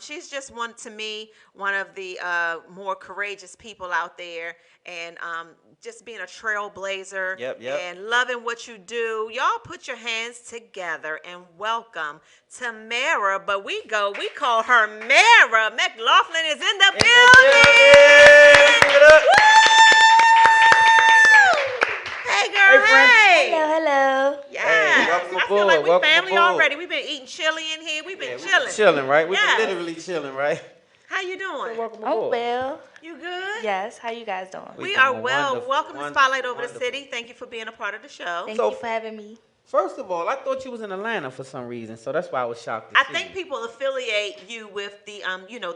She's just to me, one of the more courageous people out there, and just being a trailblazer Yep, yep. and loving what you do. Y'all put your hands together and welcome Tamera. But we call her Mera. Mclaughlin is in the In the building. building. Give it up. Hey, Hey, girl, friend. hey. Hello, hello. Hey, Yes. welcome I feel aboard. like we Welcome family aboard. already. We've been eating chili in here. We've been Yeah, we've been chilling. chilling, right? We've been Yes. literally chilling, right? How you So doing? welcome Oh, aboard. well. You good? Yes, how you guys doing? We We are doing well. wonderful, Welcome to wonderful, Spotlight Over the wonderful. City. Thank you for being a part of the show. Thank So you for having me. first of all, I thought you was in Atlanta for some reason, so that's why I was shocked to I see think you. people affiliate you with the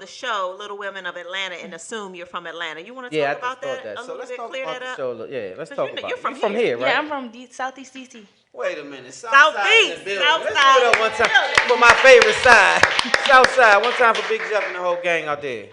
the show Little Women of Atlanta and assume you're from Atlanta. You want to Yeah, I talk just about thought that that. a So little let's bit, talk clear about that the up? show. Yeah, let's 'Cause talk you know- about you're it. from You from here. here, right? Yeah, I'm from Southeast DC. Wait a minute. South side in the Southeast, building. South Let's side give it up in one the time building. for my favorite side. South side. One time for Big Jeff and the whole gang out there.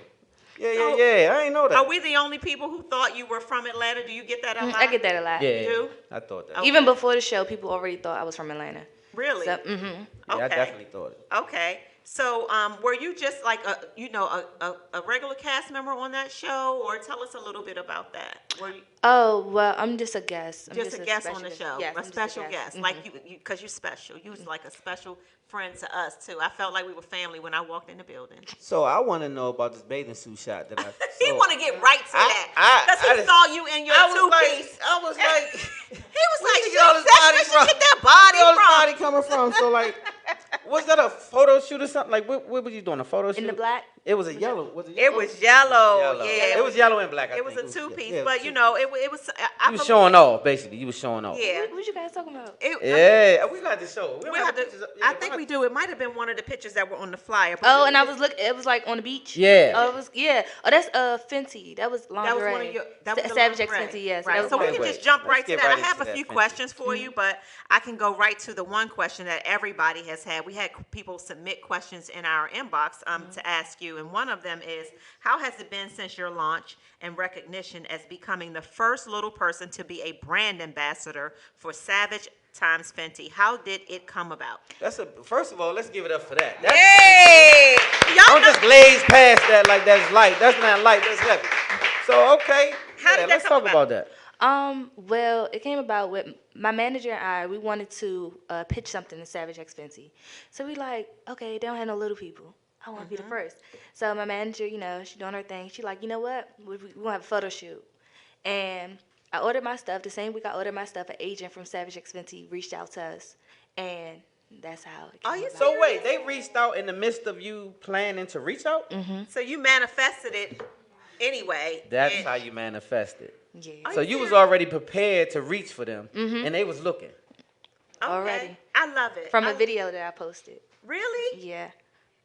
Yeah, So, I ain't know that. Are we the only people who thought you were from Atlanta? Do you get that a lot? I get that a lot. Yeah, You do? I thought that. Okay. Even before the show, people already thought I was from Atlanta. Really? So, Yeah, I Okay. definitely thought it. Okay. So, were you just like a regular cast member on that show, or tell us a little bit about that? Were you Oh, well, I'm just a guest. I'm just a guest special on the show? Yes, A I'm just special guest, Mhm. like because you're special. You was like a special friend to us too. I felt like we were family when I walked in the building. So I want to know about this bathing suit shot that I. He So want to get right to that because I he just- saw you in your I was two like, piece. I was like, He was where like, you "She get all this that's body where she from? get that body Where all this from." body coming from? So like, was that a photo shoot or something? Like, what was you doing? A photo shoot? In the black? It was a yellow. Was it It yellow? was yellow. Yeah, It was yellow and black. I It was think. a two piece, yeah, but two you know, piece. it was. You was showing off, basically. You was showing off. Yeah. What you guys talking about? Yeah, we got the show. We don't We have have the to, pictures up- I yeah, think we'll we have- do. It might have been one of the pictures that were on the flyer. but Oh, we- and I was looking. It was like on the beach. Yeah. Oh, it was Oh, that's Fenty. That was lingerie. That was one of your. That was the Savage lingerie. Fenty. Yes. Right. That was So we Wait, can wait. just jump Let's right to get that. right I have a into few that, Fenty. questions for you, but I can go right to the one question that everybody has had. We had people submit questions in our inbox to ask you, and one of them is, how has it been since your launch and recognition as becoming the first little person to be a brand ambassador for Savage times Fenty? How did it come about? First of all, let's give it up for that. Hey, y'all Don't know, just glaze past that like that's light. That's not light. That's heavy. So okay. How did that let's come talk about? about that. Well, it came about with my manager and I. We wanted to pitch something to SavageXFenty. So we like, okay, they don't have no little people. I want to be the first. So my manager, she doing her thing. She like, you know what? We gonna have a photo shoot. And I ordered my stuff. The same week I ordered my stuff, an agent from SavageXFenty reached out to us, and that's how it came Are you about. So wait, they reached out in the midst of you planning to reach out? So you manifested it anyway. That's and- how you manifested. Yeah. Are So you you was serious? already prepared to reach for them, and they was looking. Okay. already. I love it. From I- a video that I posted. Really? Yeah.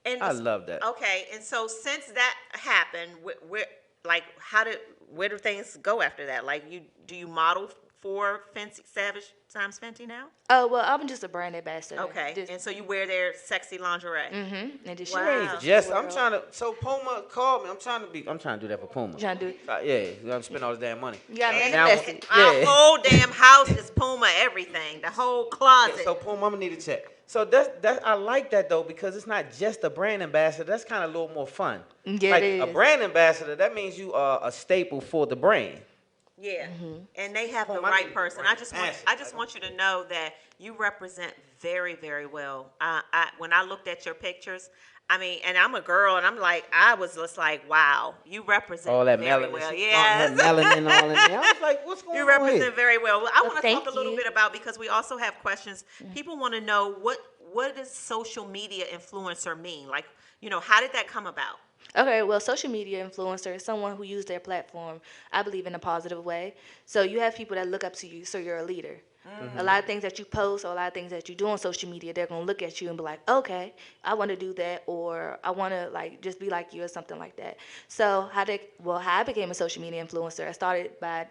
And I love that. Okay, and so since that happened, where do things go after that? Like, do you model for Savage times Fenty now? Oh, well, I'm just a brand ambassador. Okay, Just, and so you wear their sexy lingerie. and just Wow. share Wow. it. Yes, I'm trying to. So Puma called me. I'm trying to do that for Puma. Trying to do it. Yeah, you gotta spend all this damn money. You gotta And manifest it. Our Yeah. whole damn house is Puma, everything, the whole closet. So Puma, I'm gonna need a check. So that's I like that though because it's not just a brand ambassador. That's kind of a little more fun. Yeah, like it a is. brand ambassador, that means you are a staple for the brand. Yeah, and they have the Puma, I right need person. brand I just ambassador. want you to know that you represent very, very well. When I looked at your pictures, I mean, and I'm a girl, and I was just like, wow, you represent All that very melanin, well. she Yes. flaunting her melanin all in there. I was like, what's going You on represent here? very well. Well, I want to thank talk a little you. bit about, because we also have questions. People want to know what does social media influencer mean? Like, how did that come about? Okay, well, social media influencer is someone who uses their platform, I believe, in a positive way. So you have people that look up to you, so you're a leader. A lot of things that you post or a lot of things that you do on social media, they're going to look at you and be like, okay, I want to do that, or I want to just be like you or something like that. So how I became a social media influencer, I started by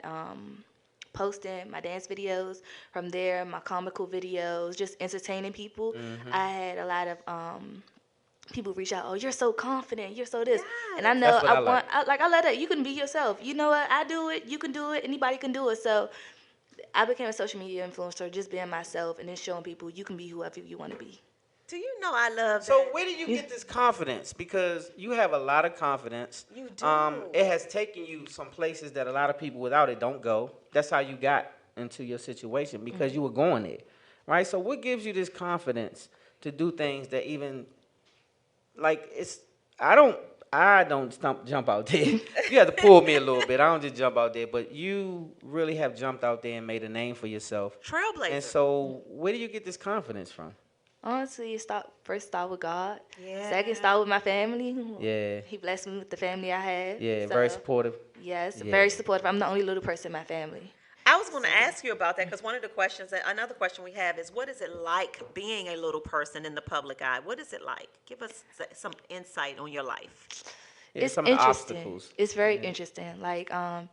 posting my dance videos. From there, my comical videos, just entertaining people. I had a lot of people reach out, oh, you're so confident, you're so this. And I know That's what I like. I let it, you can be yourself. You know what, I do it, you can do it, anybody can do it. So I became a social media influencer, just being myself and then showing people you can be whoever you want to be. Do you know I love So that? where do you get this confidence? Because you have a lot of confidence. You do. It has taken you some places that a lot of people without it don't go. That's how you got into your situation because you were going there, right? So what gives you this confidence to do things that even like it's I don't jump out there. You have to pull me a little bit. I don't just jump out there, but you really have jumped out there and made a name for yourself. Trailblazer. And so where do you get this confidence from? Honestly, first start with God. Yeah. Second, start with my family. Yeah. He blessed me with the family I have. Yeah, So, very supportive. Yes, Yeah. very supportive. I'm the only little person in my family. I was going to ask you about that because one of the questions, another question we have is, what is it like being a little person in the public eye? What is it like? Give us some insight on your life. Yeah, It's some of the interesting. obstacles. It's very interesting. Like,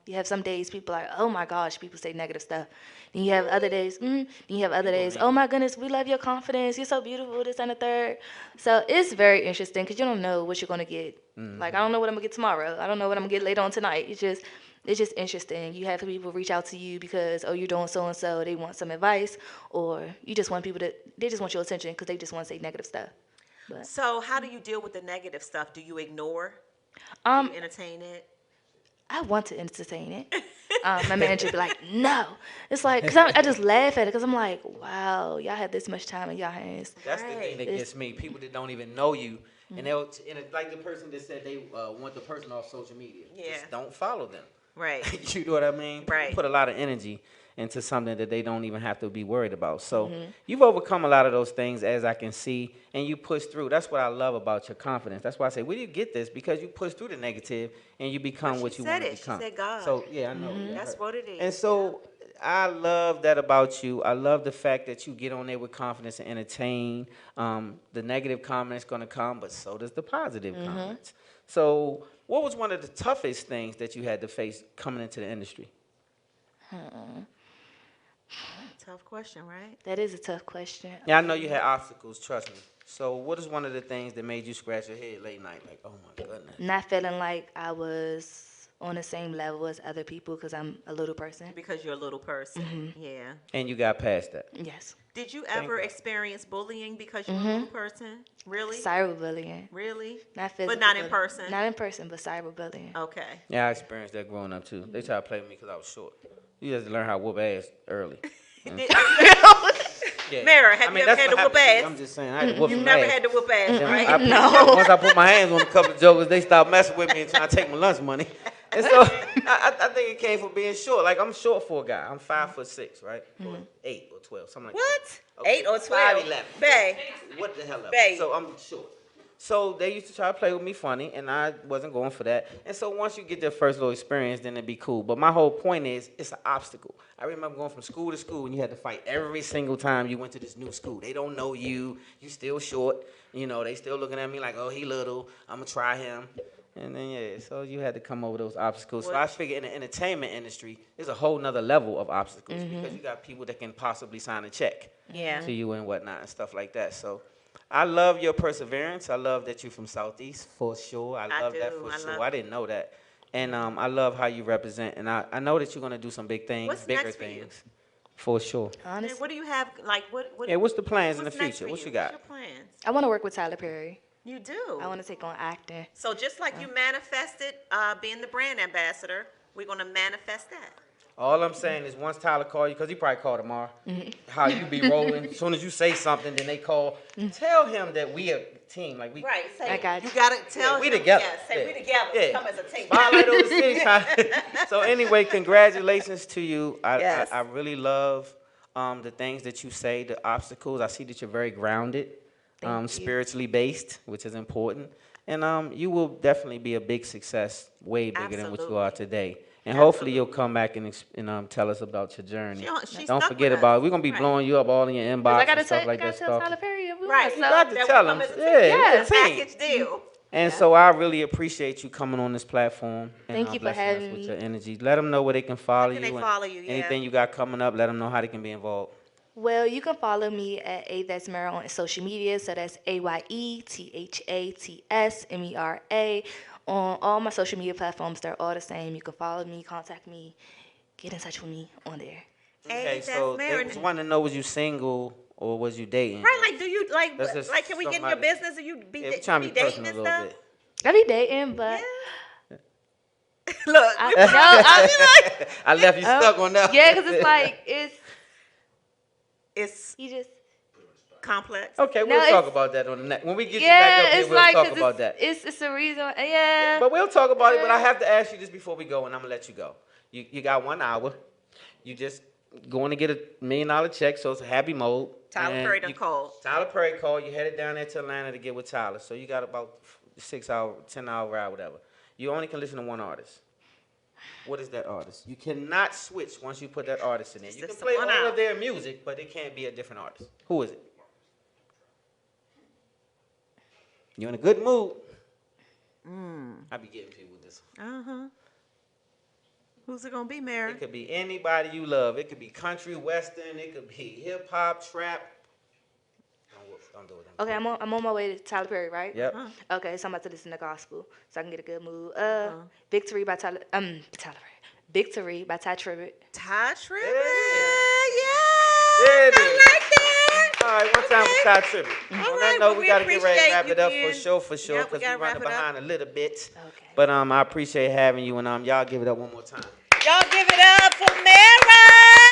you have some days people are like, oh my gosh, people say negative stuff. Then you have other days, then you have other days, oh my goodness, we love your confidence. You're so beautiful, this and the third. So it's very interesting because you don't know what you're going to get. Like, I don't know what I'm going to get tomorrow. I don't know what I'm going to get later on tonight. It's just interesting. You have people reach out to you because, oh, you're doing so-and-so. They want some advice. Or you just want people they just want your attention because they just want to say negative stuff. But, So how do you deal with the negative stuff? Do you ignore? Do you entertain it? I want to entertain it. My manager be like, no. It's like, because I just laugh at it because I'm like, wow, y'all had this much time in y'all hands. That's the thing that gets me. People that don't even know you, and like the person that said they want the person off social media. Yeah. Just don't follow them. Right. You know what I mean? People Right. put a lot of energy into something that they don't even have to be worried about. So you've overcome a lot of those things, as I can see, and you push through. That's what I love about your confidence. That's why I say, where do you get this? Because you push through the negative and you become But what she you said want to it. She become. said God. So yeah, I know. Yeah, That's what it is. And so I love that about you. I love the fact that you get on there with confidence and entertain. The negative comments going to come, but so does the positive comments. So what was one of the toughest things that you had to face coming into the industry? Tough question, right? That is a tough question. Yeah, I know you had obstacles, trust me. So what is one of the things that made you scratch your head late night? Like, oh my goodness. Not feeling like I was on the same level as other people because I'm a little person. Because you're a little person. Yeah. And you got past that. Yes. Did you ever God. experience bullying because you're a little person? Really? Cyberbullying. Really? Not physical. But not in bullying. person? Not in person, but cyberbullying. Okay. Yeah, I experienced that growing up too. They tried to play with me because I was short. You just learn how to whoop ass early. Yeah. Mera, have you ever that's had to what whoop happened to me. ass? I'm just saying, I had to whoop You've some never ass. had to whoop ass, right? No. Once I put my hands on a couple of jokers, they stopped messing with me and trying to take my lunch money. And so I think it came from being short. Like, I'm short for a guy. I'm 5'6", right? Or 8 or 12, something like that. What? 8 or 12? 5'11". Bae. What the hell? Babe. So I'm short. So they used to try to play with me funny, and I wasn't going for that. And so once you get their first little experience, then it'd be cool. But my whole point is, it's an obstacle. I remember going from school to school, and you had to fight every single time you went to this new school. They don't know you. You still short. You know, they still looking at me like, oh, he little. I'm going to try him. And then, yeah, so you had to come over those obstacles. So I figure in the entertainment industry, there's a whole nother level of obstacles because you got people that can possibly sign a check Yeah. to you and whatnot and stuff like that. So I love your perseverance. I love that you're from Southeast for sure. I love that do. for I sure. love I didn't know that. And I love how you represent. And I know that you're going to do some big things, What's bigger next for you? things. For sure. And Honestly, what do you have, like, what Yeah, what's the plans in the what's next future? for What you What's got? your plans? I want to work with Tyler Perry. You do. I want to take on acting. So just like you manifested being the brand ambassador, we're going to manifest that. All I'm saying is once Tyler call you, because he probably call tomorrow, how you be rolling. As soon as you say something, then they call. Tell him that we a team. Like we Right. Say, I got you you. got to tell we him. together. Yeah, say we Yeah. together. Yeah. Come as a team. Spotlight over the city. So anyway, congratulations to you. Yes. I really love the things that you say, the obstacles. I see that you're very grounded, Thank you. spiritually based, which is important. And you will definitely be a big success, way bigger than what you are Absolutely. today. And hopefully you'll come back and tell us about your journey. She Don't stuck forget with about it. us. We're gonna be Right. blowing you up all in your inbox I gotta and stuff tell, like I that. gotta tell Stuff. Tyler Perry if we Right. want. You So got to That tell we him. come as a team. Yeah, Yes. we're a team. Package deal. And so I really appreciate you coming on this platform and Thank you for blessing having us with me. your energy. Let them know where they can follow can you. they and follow you? Yeah. Anything you got coming up, let them know how they can be involved. Well, you can follow me at That's Mera on social media. So that's AYETHATSMERA. On all my social media platforms, they're all the same. You can follow me, contact me, get in touch with me on there. Hey, Okay, that's so they Mera. was wanting to know, was you single or was you dating? Right, like, do you like That's just can we get in your somebody- business? Or you be, Yeah, we you trying be to be dating personal and a little stuff? bit. I be dating, but Look, I, we no, I like, I left you stuck on that. yeah, because it's like it's you just complex. Okay, No, we'll talk it's- about that on the next. When we get you back up here, it's we'll like talk 'cause about that. It's a reason. Yeah, But we'll talk about it. But I have to ask you this before we go, and I'm gonna let you go. You got 1 hour. You just going to get $1 million check, so it's a happy mode. Tyler And Perry done called. Tyler Perry called. You headed down there to Atlanta to get with Tyler, so you got about 6 hour, 10-hour ride, whatever. You only can listen to one artist. What is that artist? You cannot switch once you put that artist in there. You can Just play one all hour. of their music, but it can't be a different artist. Who is it? You in a good mood? I be getting people with this. Who's it gonna be, Mera? It could be anybody you love. It could be country, western. It could be hip hop, trap. Don't do it. okay, I'm on my way to Tyler Perry, right? Yep. Okay, so I'm about to listen to gospel, so I can get a good mood. Victory by Tyler Perry. Victory by Ty Tribbett. Ty Tribbett. Yeah. Yeah. Yeah, I like that. All right, one time for Ty Tribbett. On right, that well, note, we we got to get ready to appreciate wrap you it up being- for sure, Yep, we because gotta we're running wrap it up. behind a little bit. Okay. But I appreciate having you, and y'all give it up one more time. Y'all give it up for Mera.